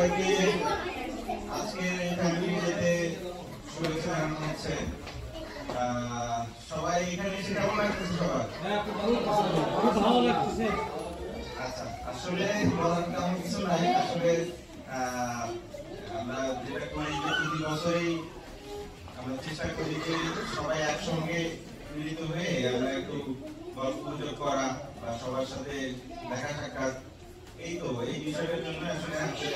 সবাইকে আজকে ফ্যামিলি ডেতে শুভেচ্ছা জানানো হচ্ছে। সবাই এখানে এসে কেমন লাগতেছে সবার? ভালো লাগতেছে। আচ্ছা, আসলে বলার তেমন কিছু নাই। আসলে আমরা যেটা করি যে প্রতি বছরই আমরা চেষ্টা করি যে সবাই একসঙ্গে মিলিত হয়ে আমরা একটু গল্প গুজব করা বা সবার সাথে দেখা সাক্ষাৎ, এই তো এই বিষয়ের জন্য আসলে আজকের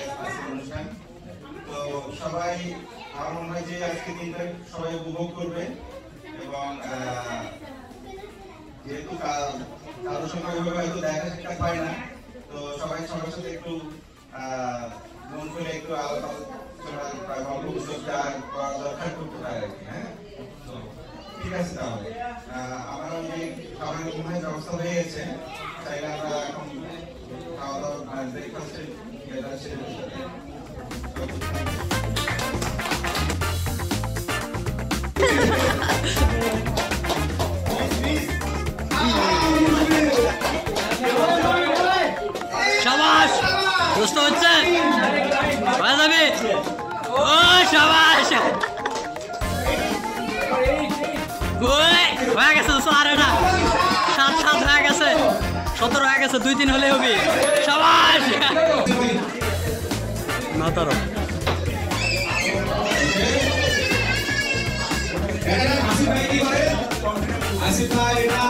অনুষ্ঠান। তো সবাই আমার মনে হয় যে আজকে দিনটা সবাই উপভোগ করবে এবং যেহেতু কারোর সঙ্গে ওইভাবে হয়তো দেখা সাক্ষাৎ পায় না, তো সবাই সবার সাথে একটু মন করে একটু আলোচনা গল্প গুজব যা করা দরকার করতে পারে আর কি। হ্যাঁ, তো ঠিক আছে। তাহলে আমার যে খাবারের মনে হয় ব্যবস্থা হয়ে গেছে, চাইলে আমরা এখন খাওয়া দাওয়া ব্রেকফাস্টের ইয়েটা সেরে বসতে শাবাশ, প্রশ্ন হচ্ছে হয়ে যাবে। ও শাবাশ, হয়ে গেছে। আর না, 7-7 হয়ে গেছে, 17 হয়ে গেছে, 2-3 হলে হবে। শাবাশ মাতারো। আসিফ ভাই এটা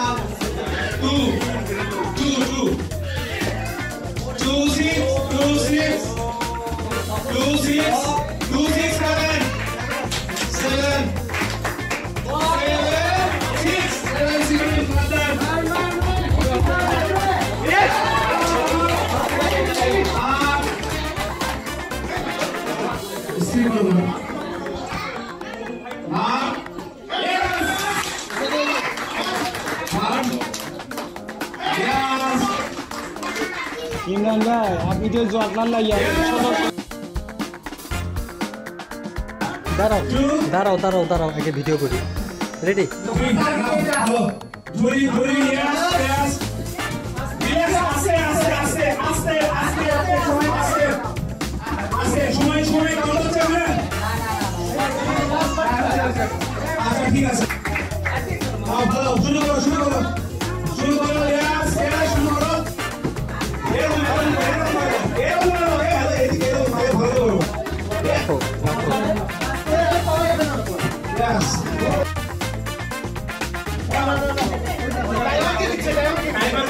ইমরান ভাই, আপনি তো আপনার দাঁড়াও দাঁড়াও দাঁড়াও, আগে ভিডিও করি। রেডি? ঠিক আছে, শুরু করো শুরু করো শুরু করো।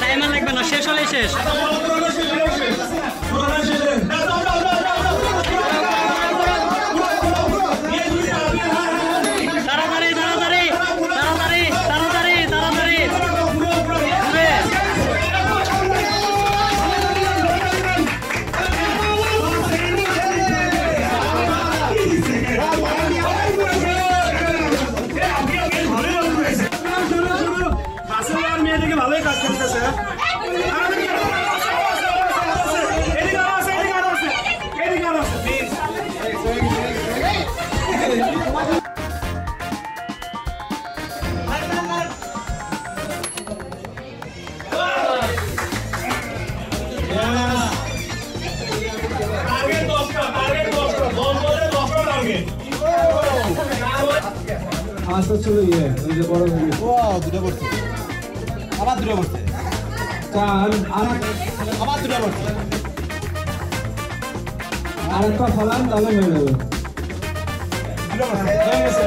টাইমার লাগবে না, শেষ হলে শেষ। তাড়াতাড়ি তাড়াতাড়ি তাড়াতাড়ি তাড়াতাড়ি তাড়াতাড়ি। মেয়েদেরকে ভালোই কাজ করতেছে। আচ্ছা চলো ইয়ে ওই যে বড় হয়ে গেছে। ও দুটো পড়ছে, আবার দুটো পড়ছে, আবার দুটো পড়ছে। আরেকটা ফলান তাহলে হয়ে যাবে। দুটো পড়ছে হয়ে গেছে।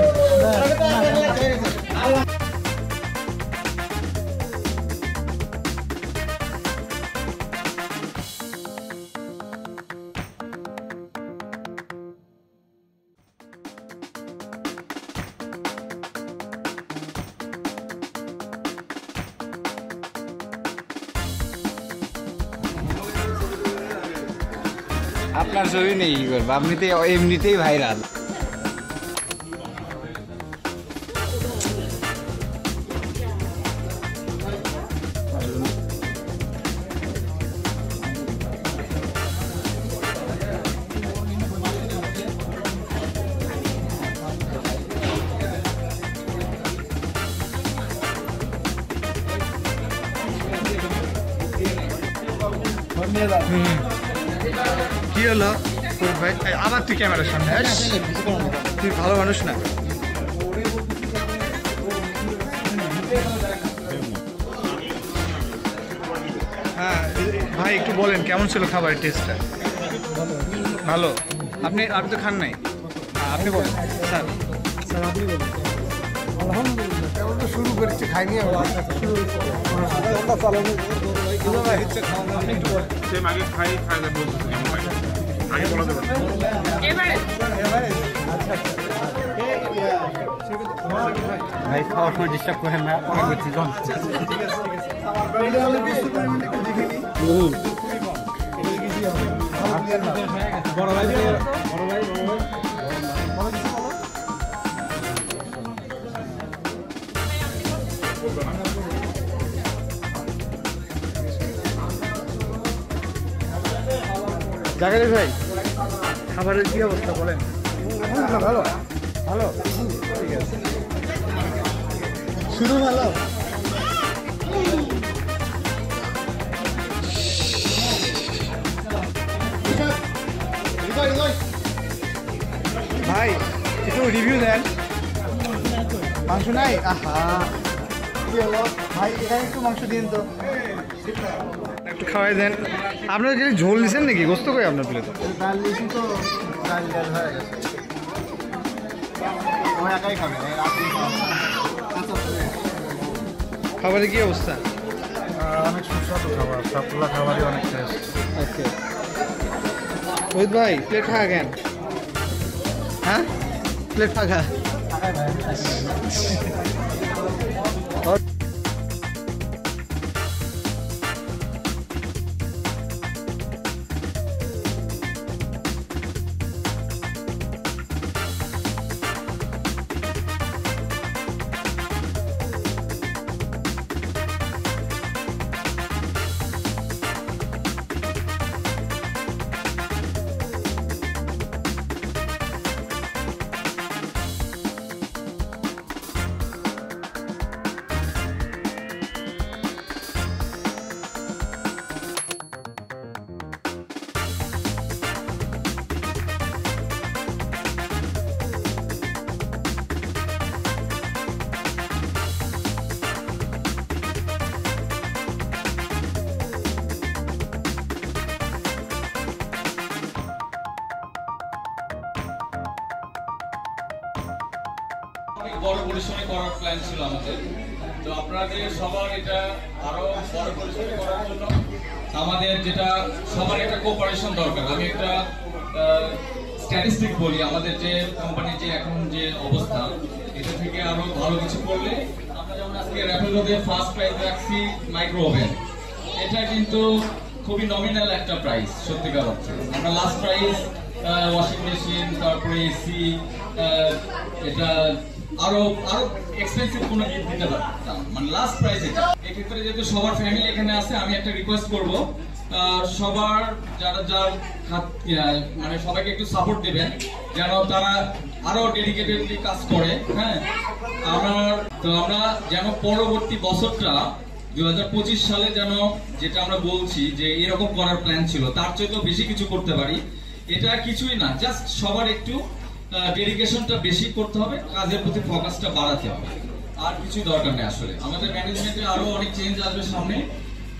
আপনার ছবি নেই কি করবো, আপনিতে এমনিতেই ভাইরাল। কি হলো? ভাই আবার তুই ক্যামেরার সামনে তুই ভালো মানুষ না। হ্যাঁ ভাই একটু বলেন কেমন ছিল খাবারের টেস্টটা? ভালো। আপনি তো খান নাই, আপনি বলেন স্যার। স্যার আপনি বলুন। আলহামদুলিল্লাহ কেমন তো শুরু করেছি, খাইনি আমরা। ভাই খাওয়ার সময় ডিস্টার্ব করেন না, পরে করছি জন। বড় ভাই জাকারি ভাই খাবারের কি অবস্থা বলেন? ভালো ভালো, ঠিক আছে, শুধু ভালো। ভাই একটু রিভিউ দেন। মাংস নাই? আহা কি হলো ভাই, এখানে একটু মাংস দিন তো, একটু খাওয়াই দেন। আপনারা কি ঝোল নিছেন নাকি? গোস্ত কই আপনার প্লেটে? ডাল দিয়েছি তো, ডাল হয়ে গেছে। আমার একাই খাবে, খাবারের কি অবস্থা? অনেক সুস্বাদু খাবার, সবগুলো খাবারই অনেক টেস্ট। ওকে রোহিত ভাই প্লেট ফাঁকা কেন? হ্যাঁ প্লেট ফাঁকা। অনেক বড় পরিসরে করার প্ল্যান ছিল আমাদের, তো আপনাদের সবার এটা আরো বড় পরিসরে করার জন্য আমাদের যেটা সবার একটা কোঅপারেশন দরকার। আমি একটা স্ট্যাটিস্টিক বলি, আমাদের যে কোম্পানির যে এখন যে অবস্থা, এটা থেকে আরো ভালো কিছু করলে আমরা যেমন আজকে র্যাপিডোতে ফার্স্ট প্রাইজ রাখছি মাইক্রো ওভেন, এটা কিন্তু খুবই নমিনাল একটা প্রাইস সত্যিকার অর্থে। আমরা লাস্ট প্রাইস ওয়াশিং মেশিন, তারপরে এসি, এটা আরো আরো এক্সপেন্সিভ কোনো গিফট দিতে পারতাম, মানে লাস্ট প্রাইস এটা। এক্ষেত্রে যেহেতু সবার ফ্যামিলি এখানে আছে, আমি একটা রিকোয়েস্ট করব, সবার যারা যার মানে সবাইকে একটু সাপোর্ট দিবেন যেন তারা আরো ডেডিকেটেডলি কাজ করে। হ্যাঁ, আমরা যেন পরবর্তী বছরটা 2025 সালে যেন যেটা আমরা বলছি যে এরকম করার প্ল্যান ছিল, তার চেয়ে তো বেশি কিছু করতে পারি। এটা কিছুই না, জাস্ট সবার একটু ডেডিকেশনটা বেশি করতে হবে, কাজের প্রতি ফোকাসটা বাড়াতে হবে, আর কিছুই দরকার নেই। আসলে আমাদের ম্যানেজমেন্টে আরো অনেক চেঞ্জ আসবে সামনে,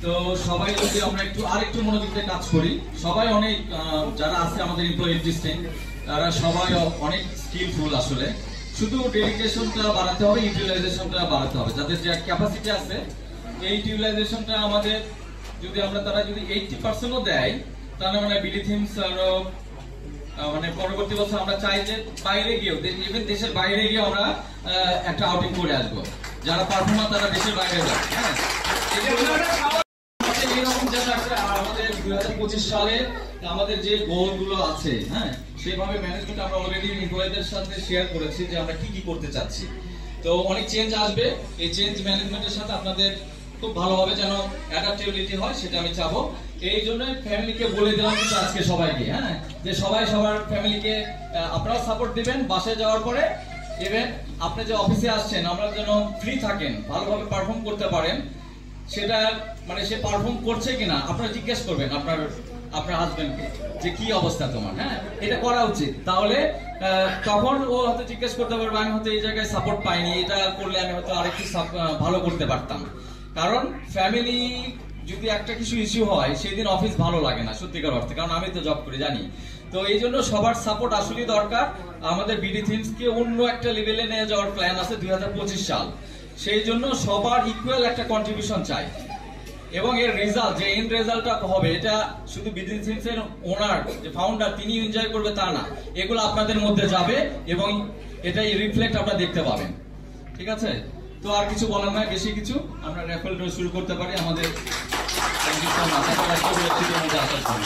তো সবাই যদি আমরা আরেকটু মনোযোগ দিয়ে কাজ করি, সবাই অনেক যারা আছে আমাদের এমপ্লয়ি এক্সিস্টিং, তারা সবাই অনেক স্কিলফুল। আসলে শুধু ডেডিকেশনটা বাড়াতে হবে, ইউটিলাইজেশনটা বাড়াতে হবে, যাদের যে ক্যাপাসিটি আছে এই ইউটিলাইজেশনটা আমাদের যদি তারা যদি 80%ও দেয়, তাহলে মানে বিলি থিমস আরো মানে পরবর্তী বছর আমরা চাই যে বাইরে গিয়েও, ইভেন দেশের বাইরে গিয়ে আমরা একটা আউটিং করে আসবো, যারা পারফর্মার তারা দেশের বাইরে যায়। হ্যাঁ, এরকম যেটা আমাদের 2025 সালে আমাদের যে গোল গুলো আছে, হ্যাঁ, সেভাবে ম্যানেজমেন্ট আমরা অলরেডি এমপ্লয়ীদের সাথে শেয়ার করেছি যে আমরা কি কি করতে চাচ্ছি। তো অনেক চেঞ্জ আসবে, এই চেঞ্জ ম্যানেজমেন্টের সাথে আপনাদের খুব ভালোভাবে যেন অ্যাডাপ্টেবিলিটি হয়, সেটা আমি চাবো। এই জন্য ফ্যামিলিকে বলে দিলাম কিন্তু আজকে সবাইকে, হ্যাঁ, যে সবাই সবার ফ্যামিলিকে আপনারা সাপোর্ট দিবেন। বাসায় যাওয়ার পরে ইভেন আপনি যে অফিসে আসছেন, আমরা যেন ফ্রি থাকেন, ভালোভাবে পারফর্ম করতে পারেন, সেটা মানে সে পারফর্ম করছে কিনা আপনারা জিজ্ঞেস করবেন আপনার আপনার হাজবেন্ডকে যে কি অবস্থা তোমার, হ্যাঁ এটা করা উচিত। তাহলে তখন ও হয়তো জিজ্ঞেস করতে পারবে আমি হয়তো এই জায়গায় সাপোর্ট পাইনি, এটা করলে আমি হয়তো আরেকটু ভালো করতে পারতাম। কারণ ফ্যামিলি যদি একটা কিছু ইস্যু হয় সেই দিন অফিস ভালো লাগে না সত্যিকার অর্থে, কারণ আমি তো জব করে জানি। তো এই জন্য সবার সাপোর্ট আসলেই দরকার। আমাদের বিডি থিমসকে অন্য একটা লেভেলে নিয়ে যাওয়ার প্ল্যান আছে 2025 সাল, সেই জন্য সবার ইকুয়াল একটা কন্ট্রিবিউশন চাই। এবং এর রেজাল্ট যে এন্ড রেজাল্টটা হবে এটা শুধু বিডি থিমসের ওনার যে ফাউন্ডার তিনি এনজয় করবে তা না, এগুলো আপনাদের মধ্যে যাবে এবং এটাই রিফ্লেক্ট আপনারা দেখতে পাবেন। ঠিক আছে, তো আর কিছু বলার নাই, বেশি কিছু আমরা র্যাফেল ড্র শুরু করতে পারি। আমাদের আসার জন্য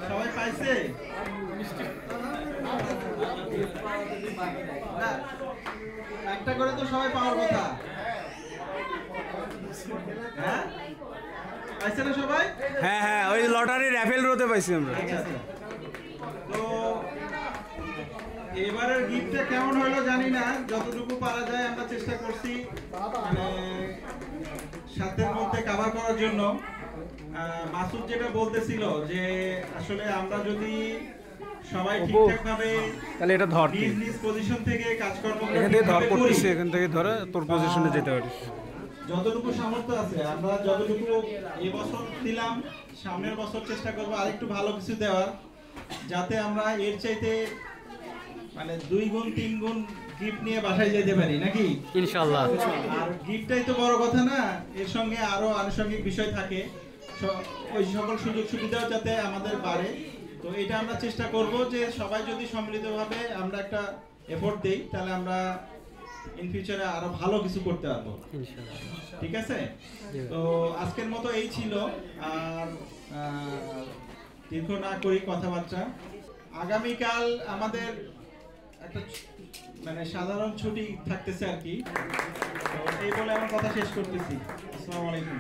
সবাই পাইছে? একটা করে তো সবাই পাওয়ার কথা। হ্যাঁ পাইছে না সবাই? হ্যাঁ হ্যাঁ, ওই লটারি র্যাফেল রোতে পাইছি আমরা। তো এবারের গিফটটা কেমন হলো জানি না, যতটুকু পারা যায় আমরা চেষ্টা করছি মানে সাধ্যের মধ্যে কভার করার জন্য। মাসুদ যেটা বলতেছিল যে আসলে আমরা যদি সবাই ঠিকঠাক ভাবে তাহলে এটা ধর, নিজ পজিশন থেকে কাজকর্ম এখান থেকে ধর করতেছি, এখান থেকে ধরে তোর পজিশনে যেতে পারিস। যতটুকু সামর্থ্য আছে আমরা যতটুকু এই বছর দিলাম, সামনের বছর চেষ্টা করবো আরেকটু ভালো কিছু দেওয়ার, যাতে আমরা এর চাইতে মানে 2 গুণ 3 গুণ গিফট নিয়ে বাসায় যেতে পারি, নাকি? ইনশাআল্লাহ। আর গিফটটাই তো বড় কথা না, এর সঙ্গে আরো আনুষঙ্গিক বিষয় থাকে, ওই সকল সুযোগ সুবিধাও যাতে আমাদের বাড়ে। তো এটা আমরা চেষ্টা করব যে সবাই যদি সম্মিলিতভাবে আমরা একটা এফোর্ট দেই, তাহলে আমরা ইন ফিউচারে আরো ভালো কিছু করতে পারবো ইনশাআল্লাহ। ঠিক আছে, তো আজকের মতো এই ছিল। আর দীর্ঘ না করি কথাবার্তা, আগামীকাল আমাদের একটা মানে সাধারণ ছুটি থাকতেছে আর কি। তো এই বলে আমার কথা শেষ করতেছি। আসসালামু আলাইকুম।